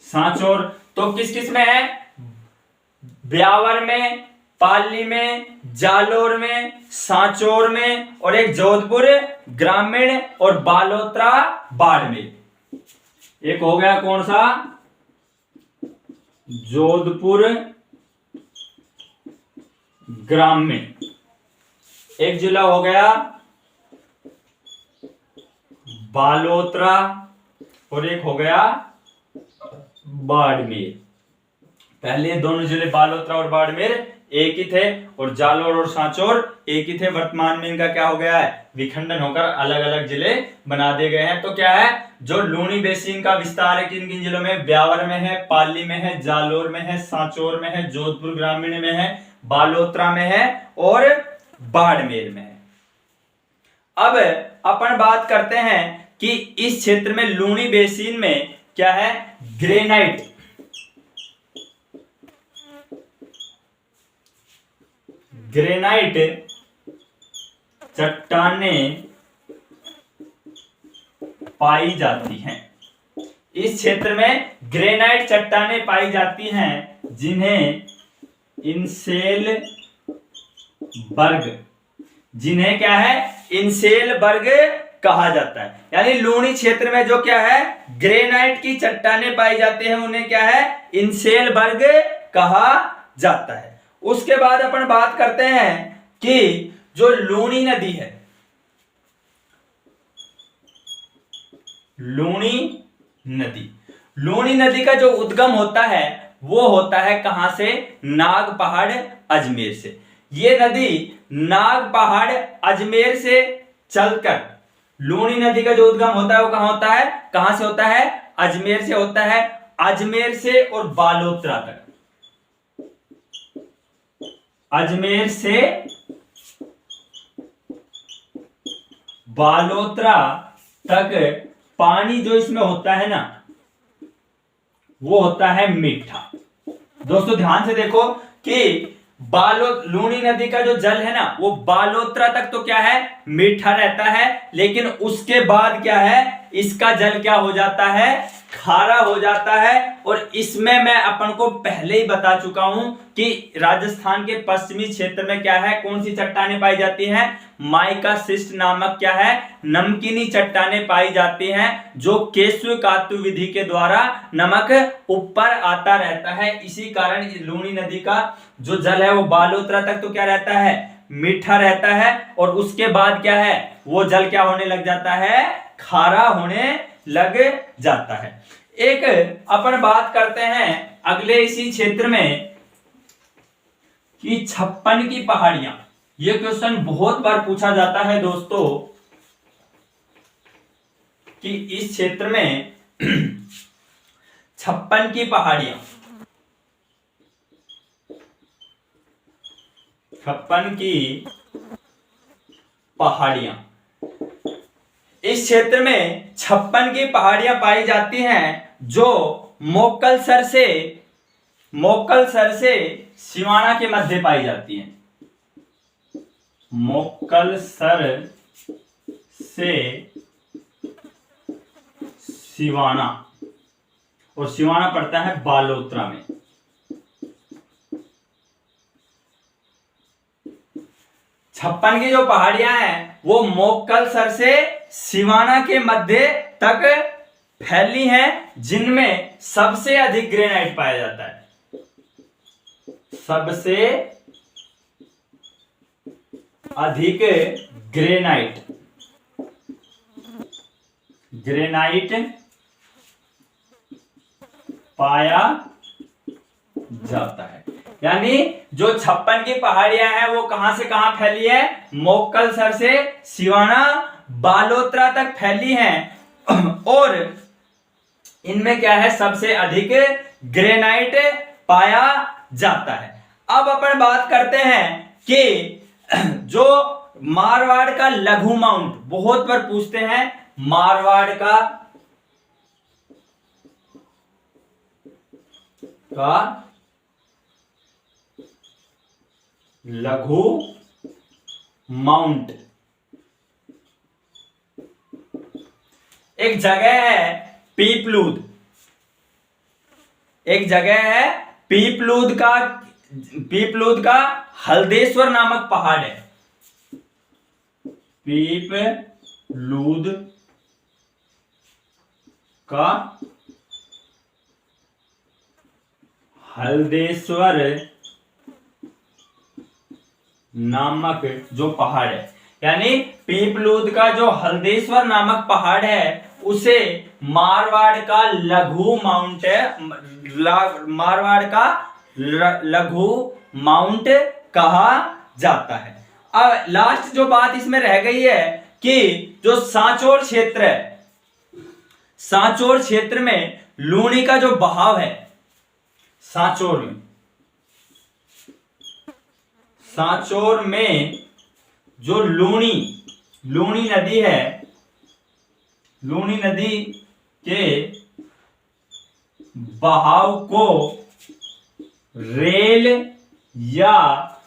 सांचौर। तो किस किस में है, ब्यावर में, पाली में, जालोर में, सांचौर में, और एक जोधपुर ग्रामीण और बालोतरा बाड़मेर। एक हो गया कौन सा, जोधपुर ग्रामीण, एक जिला हो गया बालोतरा, और एक हो गया बाड़मेर। पहले दोनों जिले बालोतरा और बाड़मेर एक ही थे, और जालोर और सांचौर एक ही थे। वर्तमान में इनका क्या हो गया है, विखंडन होकर अलग अलग जिले बना दिए गए हैं। तो क्या है, जो लूणी बेसिन का विस्तार है किन किन जिलों में, ब्यावर में है, पाली में है, जालोर में है, सांचौर में है, जोधपुर ग्रामीण में है, बालोतरा में है और बाड़मेर में है। अब अपन बात करते हैं कि इस क्षेत्र में लूणी बेसिन में क्या है, ग्रेनाइट, ग्रेनाइट चट्टानें पाई जाती हैं। इस क्षेत्र में ग्रेनाइट चट्टानें पाई जाती हैं जिन्हें जिन्हें क्या है, इंसेलबर्ग कहा जाता है। यानी लूणी क्षेत्र में जो क्या है, ग्रेनाइट की चट्टानें पाई जाती हैं उन्हें क्या है, इंसेलबर्ग कहा जाता है। उसके बाद अपन बात करते हैं कि जो लूनी नदी है, लूनी नदी का जो उद्गम होता है वो होता है कहां से? नाग पहाड़ अजमेर से। ये नदी नाग पहाड़ अजमेर से चलकर, लूनी नदी का जो उद्गम होता है वो कहां होता है? कहां से होता है? अजमेर से होता है। अजमेर से और बालोतरा तक, अजमेर से बालोतरा तक पानी जो इसमें होता है ना वो होता है मीठा। दोस्तों ध्यान से देखो कि लूनी नदी का जो जल है ना वो बालोतरा तक तो क्या है? मीठा रहता है, लेकिन उसके बाद क्या है? इसका जल क्या हो जाता है? खारा हो जाता है। और इसमें मैं अपन को पहले ही बता चुका हूं कि राजस्थान के पश्चिमी क्षेत्र में क्या है? कौन सी चट्टानें पाई जाती हैं? माइका सिस्ट नामक क्या है? नमकीनी चट्टानें पाई जाती हैं, जो केशव विधि के द्वारा नमक ऊपर आता रहता है। इसी कारण लूनी नदी का जो जल है वो बालोतरा तक तो क्या रहता है? मीठा रहता है। और उसके बाद क्या है? वो जल क्या होने लग जाता है? खारा होने लग जाता है। एक अपन बात करते हैं अगले इसी क्षेत्र में कि 56 की पहाड़ियां। ये क्वेश्चन बहुत बार पूछा जाता है दोस्तों कि इस क्षेत्र में 56 की पहाड़ियां, 56 की पहाड़ियां, इस क्षेत्र में 56 की पहाड़ियां पाई जाती हैं जो मोक्कलसर से सिवाना के मध्य पाई जाती हैं। मोक्कलसर से सिवाना, और सिवाना पड़ता है बालोतरा में। छप्पन की जो पहाड़ियां हैं वो मोक्कलसर से सिवाना के मध्य तक फैली हैं, जिनमें सबसे अधिक ग्रेनाइट पाया जाता है। सबसे अधिक ग्रेनाइट पाया जाता है। यानी जो 56 की पहाड़ियां हैं वो कहां से कहां फैली है? मोक्कलसर से सिवाना बालोतरा तक फैली हैं और इनमें क्या है? सबसे अधिक ग्रेनाइट पाया जाता है। अब अपन बात करते हैं कि जो मारवाड़ का लघु माउंट, बहुत बार पूछते हैं मारवाड़ का लघु माउंट। एक जगह है पीपलूद, एक जगह है पीपलूद का हल्देश्वर नामक पहाड़ है। पीपलूद का हल्देश्वर नामक जो पहाड़ है, यानी पीपलूद का जो हल्देश्वर नामक पहाड़ है उसे मारवाड़ का लघु माउंट मारवाड़ का लघु माउंट कहा जाता है। अब लास्ट जो बात इसमें रह गई है कि जो सांचौर क्षेत्र है, सांचौर क्षेत्र में लूनी का जो बहाव है, सांचौर में जो लूनी नदी है, लूनी नदी के बहाव को रेल या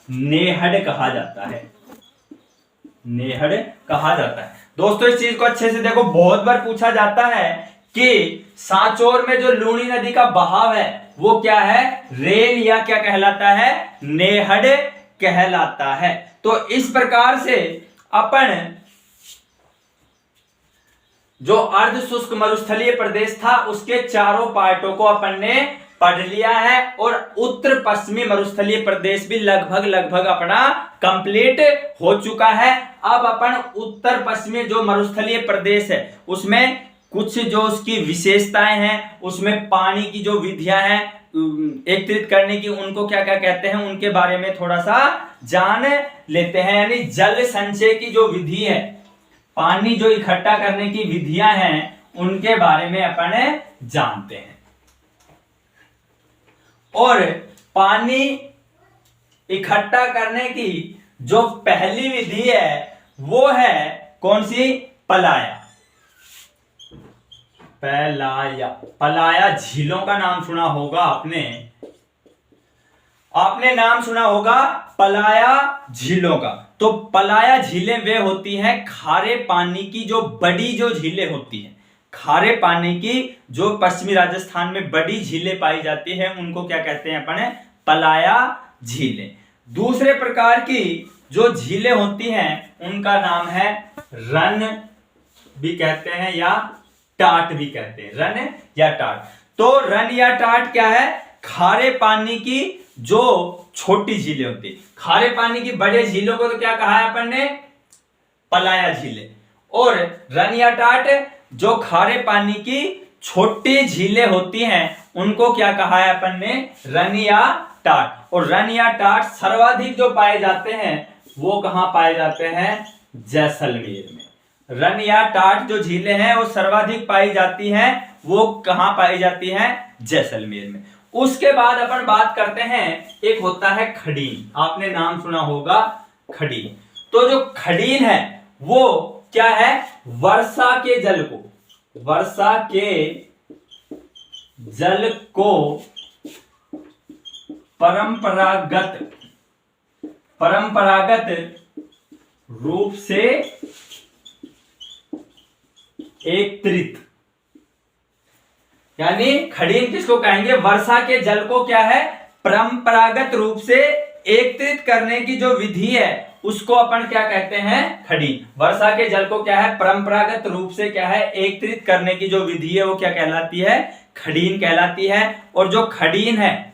नेहड़ कहा जाता है। नेहड़ कहा जाता है। दोस्तों इस चीज को अच्छे से देखो, बहुत बार पूछा जाता है कि सांचौर में जो लूनी नदी का बहाव है वो क्या है? रेल या क्या कहलाता है? नेहड़ कहलाता है। तो इस प्रकार से अपन जो अर्ध शुष्क मरुस्थलीय प्रदेश था उसके चारों पार्टों को अपन ने पढ़ लिया है और उत्तर पश्चिमी मरुस्थलीय प्रदेश भी लगभग अपना कंप्लीट हो चुका है। अब अपन उत्तर पश्चिमी जो मरुस्थलीय प्रदेश है उसमें कुछ जो उसकी विशेषताएं हैं, उसमें पानी की जो विधियां हैं एकत्रित करने की, उनको क्या क्या कहते हैं उनके बारे में थोड़ा सा जान लेते हैं। यानी जल संचय की जो विधि है, पानी जो इकट्ठा करने की विधियां हैं, उनके बारे में अपन जानते हैं। और पानी इकट्ठा करने की जो पहली विधि है वो है कौन सी? पलाया। पलाया झीलों का नाम सुना होगा आपने नाम सुना होगा पलाया झीलों का। तो पलाया झीलें वे होती हैं खारे पानी की जो बड़ी जो झीलें होती हैं, खारे पानी की जो पश्चिमी राजस्थान में बड़ी झीलें पाई जाती हैं, उनको क्या कहते हैं अपन? पलाया झीलें। दूसरे प्रकार की जो झीलें होती हैं उनका नाम है रन भी कहते हैं या टाट भी कहते हैं, रन या टाट। तो रन या टाट क्या है? खारे पानी की जो छोटी झीलें होती है। खारे पानी की बड़े झीलों को तो क्या कहा है अपन ने? पलाया झीलें। और रन या टाट जो खारे पानी की छोटी झीलें होती हैं उनको क्या कहा है अपन ने? रन या टाट। और रन या टाट सर्वाधिक जो पाए जाते हैं वो कहां पाए जाते हैं? जैसलमेर में। रन या टाट जो झीलें हैं वो सर्वाधिक पाई जाती हैं, वो कहां पाई जाती हैं? जैसलमेर में। उसके बाद अपन बात करते हैं, एक होता है खडीन। आपने नाम सुना होगा खडीन। तो जो खडीन है वो क्या है? वर्षा के जल को परंपरागत रूप से एकत्रित, यानी खडीन किसको कहेंगे? वर्षा के जल को क्या है? परंपरागत रूप से एकत्रित करने की जो विधि है उसको अपन क्या कहते हैं? खडीन। वर्षा के जल को क्या है? परंपरागत रूप से क्या है? एकत्रित करने की जो विधि है वो क्या कहलाती है? खडीन कहलाती है। और जो खडीन है,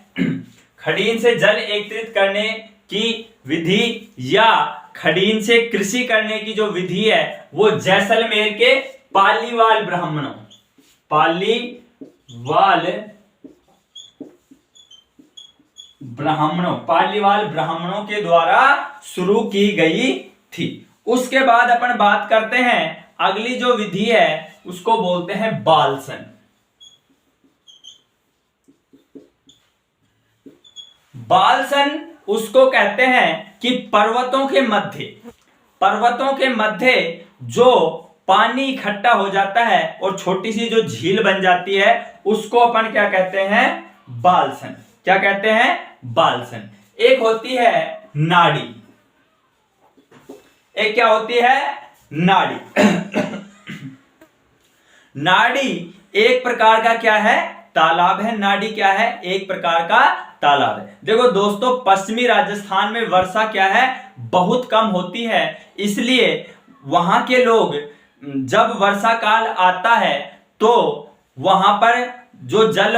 खडीन से जल एकत्रित करने की विधि या खडीन से कृषि करने की जो विधि है वो जैसलमेर के पालीवाल ब्राह्मणों के द्वारा शुरू की गई थी। उसके बाद अपन बात करते हैं, अगली जो विधि है उसको बोलते हैं बालसन। बालसन उसको कहते हैं कि पर्वतों के मध्य जो पानी इकट्ठा हो जाता है और छोटी सी जो झील बन जाती है उसको अपन क्या कहते हैं? बालसन। क्या कहते हैं? बालसन। एक होती है नाड़ी। एक क्या होती है? नाड़ी। नाड़ी एक प्रकार का क्या है? तालाब है। नाड़ी क्या है? एक प्रकार का तालाब है। देखो दोस्तों, पश्चिमी राजस्थान में वर्षा क्या है? बहुत कम होती है, इसलिए वहां के लोग जब वर्षा काल आता है तो वहां पर जो जल,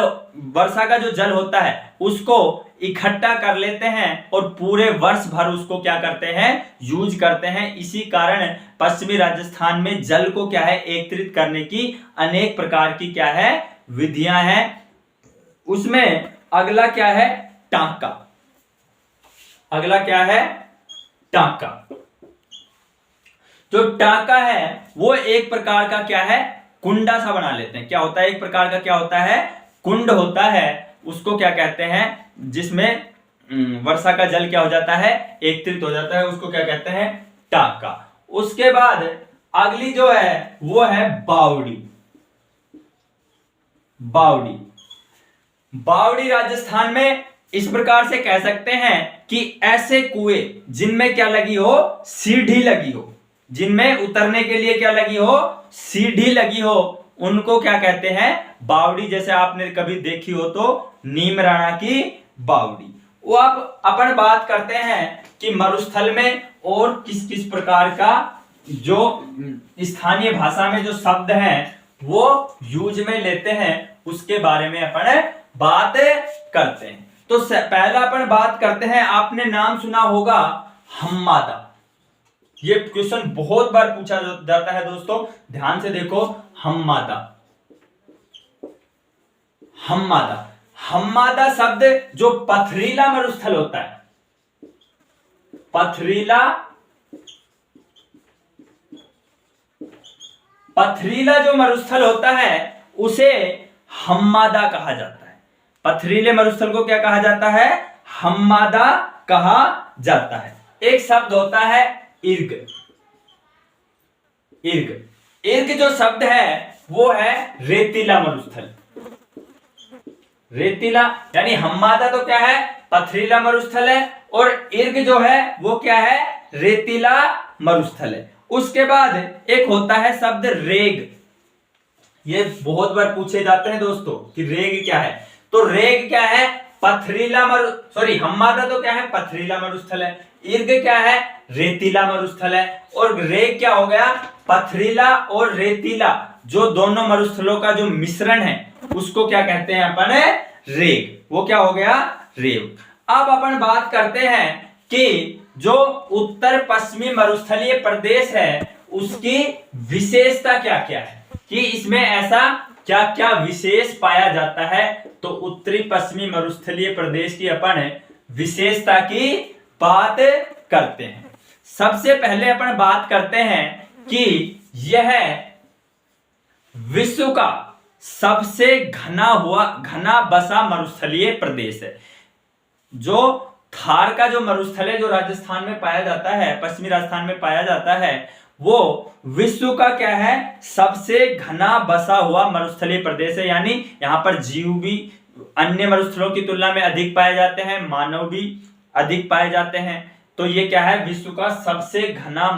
वर्षा का जो जल होता है उसको इकट्ठा कर लेते हैं और पूरे वर्ष भर उसको क्या करते हैं? यूज करते हैं। इसी कारण पश्चिमी राजस्थान में जल को क्या है? एकत्रित करने की अनेक प्रकार की क्या है? विधियां हैं। उसमें अगला क्या है? टांका। अगला क्या है? टांका। जो टांका है वो एक प्रकार का क्या है? कुंडा सा बना लेते हैं। क्या होता है? एक प्रकार का क्या होता है? कुंड होता है। उसको क्या कहते हैं? जिसमें वर्षा का जल क्या हो जाता है? एकत्रित हो जाता है, उसको क्या कहते हैं? टांका। उसके बाद अगली जो है वो है बावड़ी। बावड़ी राजस्थान में इस प्रकार से कह सकते हैं कि ऐसे कुएं जिनमें क्या लगी हो? सीढ़ी लगी हो। जिनमें उतरने के लिए क्या लगी हो? सीढ़ी लगी हो, उनको क्या कहते हैं? बावड़ी। जैसे आपने कभी देखी हो तो नीम राणा की बावड़ी। वो अब अपन बात करते हैं कि मरुस्थल में और किस किस प्रकार का जो स्थानीय भाषा में जो शब्द हैं वो यूज में लेते हैं, उसके बारे में अपन बात करते हैं। तो पहला अपन बात करते हैं, आपने नाम सुना होगा हम्मादा। ये क्वेश्चन बहुत बार पूछा जाता है दोस्तों, ध्यान से देखो। हम्मादा, हम्मादा, हम्मादा शब्द जो पथरीला मरुस्थल होता है, पथरीला जो मरुस्थल होता है उसे हम्मादा कहा जाता है। पथरीले मरुस्थल को क्या कहा जाता है? हम्मादा कहा जाता है। एक शब्द होता है इर्ग। इर्ग जो शब्द है वो है रेतीला मरुस्थल। रेतीला यानी हम्मादा तो क्या है? पथरीला मरुस्थल है, और इर्ग जो है वो क्या है? रेतीला मरुस्थल है। उसके बाद एक होता है शब्द रेग। ये बहुत बार पूछे जाते हैं दोस्तों कि रेग क्या है। तो रेग क्या है? हम्मादा तो क्या है? पथरीला मरुस्थल है। इर्ग क्या है? रेतीला मरुस्थल है। और रेग क्या हो गया? पथरीला और रेतीला जो दोनों मरुस्थलों का जो मिश्रण है उसको क्या कहते हैं अपन? रेग। वो क्या हो गया? रेग। अब अपन बात करते हैं कि जो उत्तर पश्चिमी मरुस्थलीय प्रदेश है उसकी विशेषता क्या क्या है, कि इसमें ऐसा क्या क्या विशेष पाया जाता है। तो उत्तरी पश्चिमी मरुस्थलीय प्रदेश की अपन विशेषता की बात करते हैं। सबसे पहले अपन बात करते हैं कि यह विश्व का सबसे घना बसा मरुस्थलीय प्रदेश है। जो थार का जो मरुस्थल है जो राजस्थान में पाया जाता है, पश्चिमी राजस्थान में पाया जाता है, वो विश्व का क्या है? सबसे घना बसा हुआ मरुस्थलीय प्रदेश है। यानी यहां पर जीव भी अन्य मरुस्थलों की तुलना में अधिक पाए जाते हैं, मानव भी अधिक पाए जाते हैं। तो ये क्या है? विश्व का सबसे घना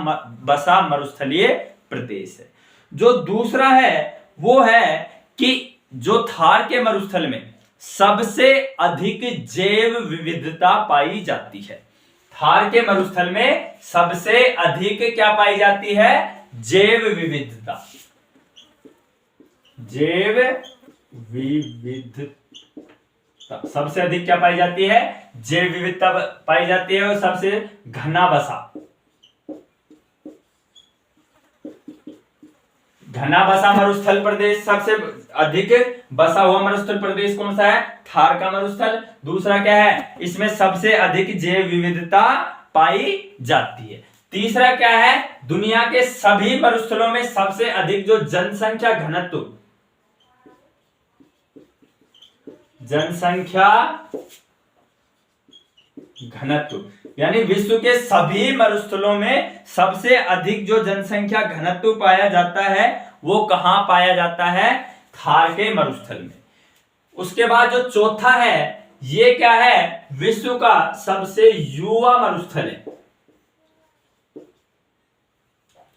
बसा मरुस्थलीय प्रदेश है। जो दूसरा है वो है कि जो थार के मरुस्थल में सबसे अधिक जैव विविधता पाई जाती है। थार के मरुस्थल में सबसे अधिक क्या पाई जाती है? जैव विविधता। जैव विविधता सबसे अधिक क्या पाई जाती है? जैव विविधता पाई जाती है। और सबसे घना बसा मरुस्थल प्रदेश, सबसे अधिक बसा हुआ मरुस्थल प्रदेश कौन सा है? थार का मरुस्थल। दूसरा क्या है? इसमें सबसे अधिक जैव विविधता पाई जाती है। तीसरा क्या है? दुनिया के सभी मरुस्थलों में सबसे अधिक जो जनसंख्या घनत्व, यानी विश्व के सभी मरुस्थलों में सबसे अधिक जो जनसंख्या घनत्व पाया जाता है वो कहां पाया जाता है? थार के मरुस्थल में। उसके बाद जो चौथा है ये क्या है? विश्व का सबसे युवा मरुस्थल है।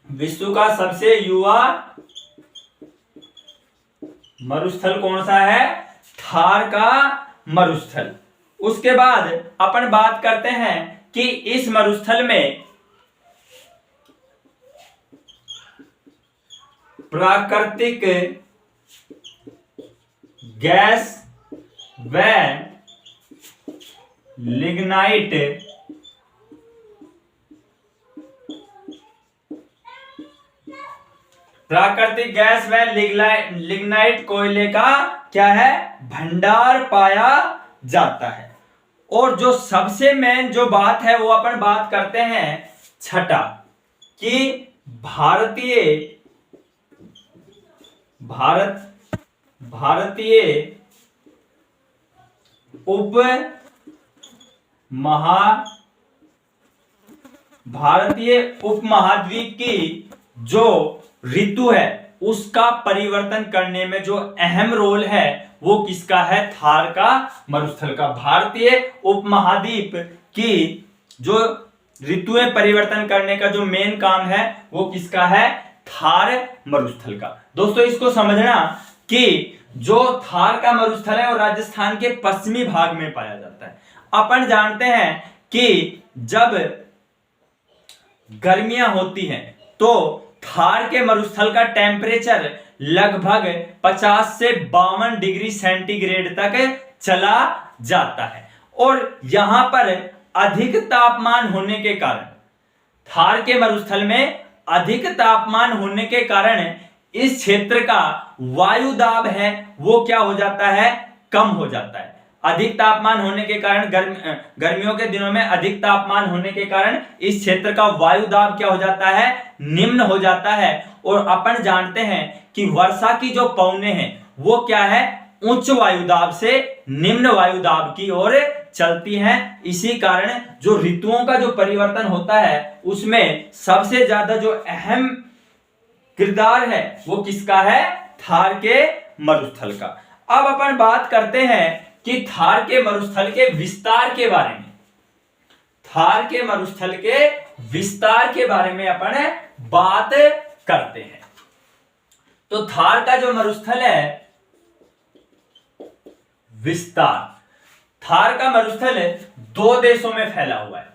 विश्व का सबसे युवा मरुस्थल कौन सा है? थार का मरुस्थल। उसके बाद अपन बात करते हैं कि इस मरुस्थल में प्राकृतिक गैस व लिग्नाइट लिग्नाइट कोयले का क्या है? भंडार पाया जाता है। और जो सबसे मेन जो बात है वो अपन बात करते हैं छठा, कि भारतीय उपमहाद्वीप की जो ऋतु है उसका परिवर्तन करने में जो अहम रोल है वो किसका है? थार का मरुस्थल का। भारतीय उपमहाद्वीप की जो ऋतुएं परिवर्तन करने का जो मेन काम है वो किसका है? थार मरुस्थल का। दोस्तों इसको समझना कि जो थार का मरुस्थल है वो राजस्थान के पश्चिमी भाग में पाया जाता है। अपन जानते हैं कि जब गर्मियां होती हैं तो थार के मरुस्थल का टेम्परेचर लगभग 50 से 52 डिग्री सेंटीग्रेड तक चला जाता है। और यहां पर अधिक तापमान होने के कारण, थार के मरुस्थल में अधिक तापमान होने के कारण इस क्षेत्र का वायु दाब है वो क्या हो जाता है, कम हो जाता है। अधिक तापमान होने के कारण, गर्मियों के दिनों में अधिक तापमान होने के कारण इस क्षेत्र का वायु दाब क्या हो जाता है, निम्न हो जाता है। और अपन जानते हैं कि वर्षा की जो पवनें हैं वो क्या है, उच्च वायु दाब से निम्न वायु दाब की ओर चलती हैं। इसी कारण जो ऋतुओं का जो परिवर्तन होता है उसमें सबसे ज्यादा जो अहम किरदार है वो किसका है, थार के मरुस्थल का। अब अपन बात करते हैं कि थार के मरुस्थल के विस्तार के बारे में। थार के मरुस्थल के विस्तार के बारे में अपन बात करते हैं। तो थार का जो मरुस्थल है, विस्तार, थार का मरुस्थल 2 देशों में फैला हुआ है।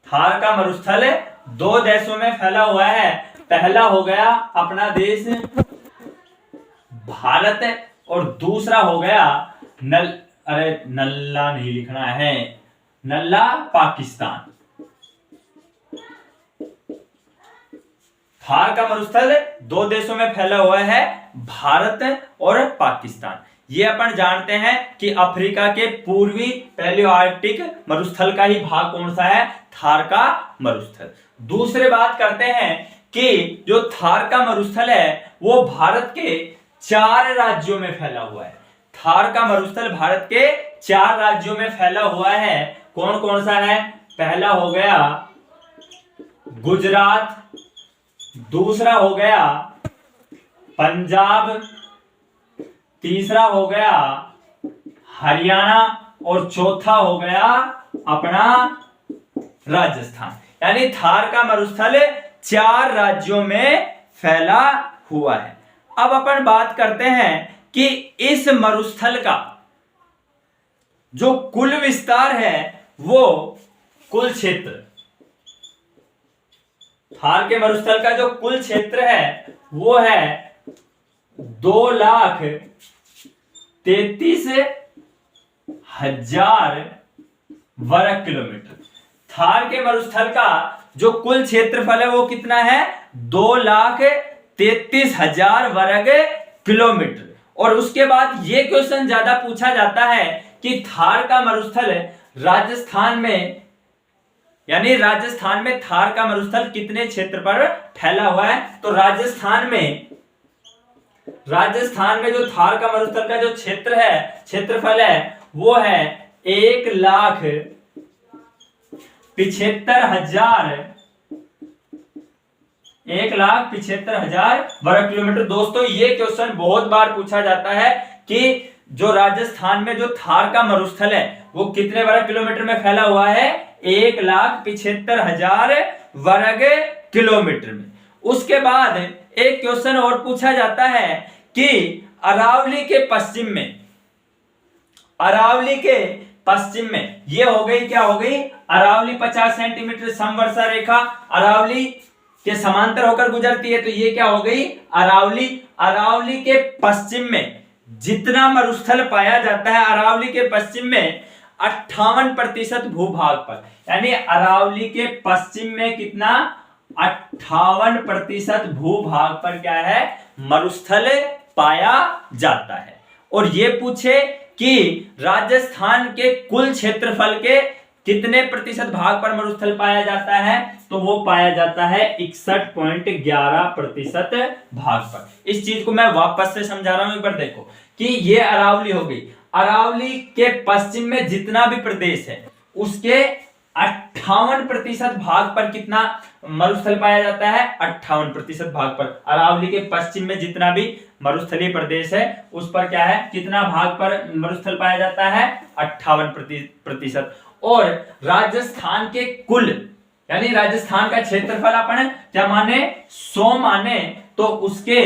थार का मरुस्थल 2 देशों में फैला हुआ है। पहला हो गया अपना देश भारत और दूसरा हो गया नल्ला नहीं लिखना है, नल्ला पाकिस्तान। थार का मरुस्थल 2 देशों में फैला हुआ है, भारत और पाकिस्तान। ये अपन जानते हैं कि अफ्रीका के पूर्वी पैलियोआर्कटिक मरुस्थल का ही भाग कौन सा है, थार का मरुस्थल। दूसरे बात करते हैं कि जो थार का मरुस्थल है वो भारत के 4 राज्यों में फैला हुआ है। थार का मरुस्थल भारत के 4 राज्यों में फैला हुआ है। कौन कौन सा है, पहला हो गया गुजरात, दूसरा हो गया पंजाब, तीसरा हो गया हरियाणा और चौथा हो गया अपना राजस्थान। यानी थार का मरुस्थल 4 राज्यों में फैला हुआ है। अब अपन बात करते हैं कि इस मरुस्थल का जो कुल विस्तार है वो कुल क्षेत्र, थार के मरुस्थल का जो कुल क्षेत्र है वो है 2,33,000 वर्ग किलोमीटर। थार के मरुस्थल का जो कुल क्षेत्रफल है वो कितना है, 2,33,000 वर्ग किलोमीटर। और उसके बाद ये क्वेश्चन ज्यादा पूछा जाता है कि थार का मरुस्थल राजस्थान में, यानी राजस्थान में थार का मरुस्थल कितने क्षेत्र पर फैला हुआ है। तो राजस्थान में जो थार का मरुस्थल का जो क्षेत्र है, क्षेत्रफल है वो है 1,75,000 वर्ग किलोमीटर। दोस्तों ये क्वेश्चन बहुत बार पूछा जाता है कि जो राजस्थान में जो थार का मरुस्थल है वो कितने वर्ग किलोमीटर में फैला हुआ है, 1,75,000 वर्ग किलोमीटर में। उसके बाद एक क्वेश्चन और पूछा जाता है कि अरावली के पश्चिम में ये हो गई, क्या हो गई, अरावली 50 सेंटीमीटर समवर्षा रेखा अरावली के समांतर होकर गुजरती है। तो ये क्या हो गई, अरावली के पश्चिम में जितना मरुस्थल पाया जाता है, अरावली के पश्चिम में 58% भूभाग पर, यानी अरावली के पश्चिम में कितना, 58% भूभाग पर क्या है, मरुस्थल पाया जाता है। और ये पूछे कि राजस्थान के कुल क्षेत्रफल के कितने प्रतिशत भाग पर मरुस्थल पाया जाता है, तो वो पाया जाता है 61.11% भाग पर। इस चीज को मैं वापस से समझा रहा हूं, एक बार देखो कि ये अरावली हो गई, अरावली के पश्चिम में जितना भी प्रदेश है उसके 58% भाग पर कितना मरुस्थल पाया जाता है, 58% भाग पर। अरावली के पश्चिम में जितना भी मरुस्थलीय प्रदेश है उस पर क्या है, कितना भाग पर मरुस्थल पाया जाता है, 58%। और राजस्थान के कुल, यानी राजस्थान का क्षेत्रफल अपन क्या माने, 100 माने, तो उसके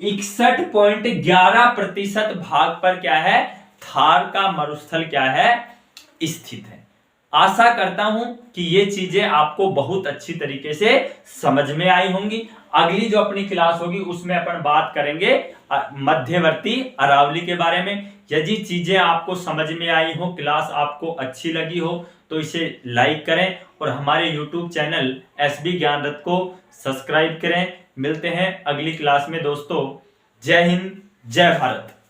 61.11% भाग पर क्या है, थार का मरुस्थल क्या है, स्थित है। आशा करता हूं कि ये चीजें आपको बहुत अच्छी तरीके से समझ में आई होंगी। अगली जो अपनी क्लास होगी उसमें अपन बात करेंगे मध्यवर्ती अरावली के बारे में यदि चीजें आपको समझ में आई हो, क्लास आपको अच्छी लगी हो, तो इसे लाइक करें और हमारे YouTube चैनल SB ज्ञान रथ को सब्सक्राइब करें। मिलते हैं अगली क्लास में दोस्तों। जय हिंद, जय भारत।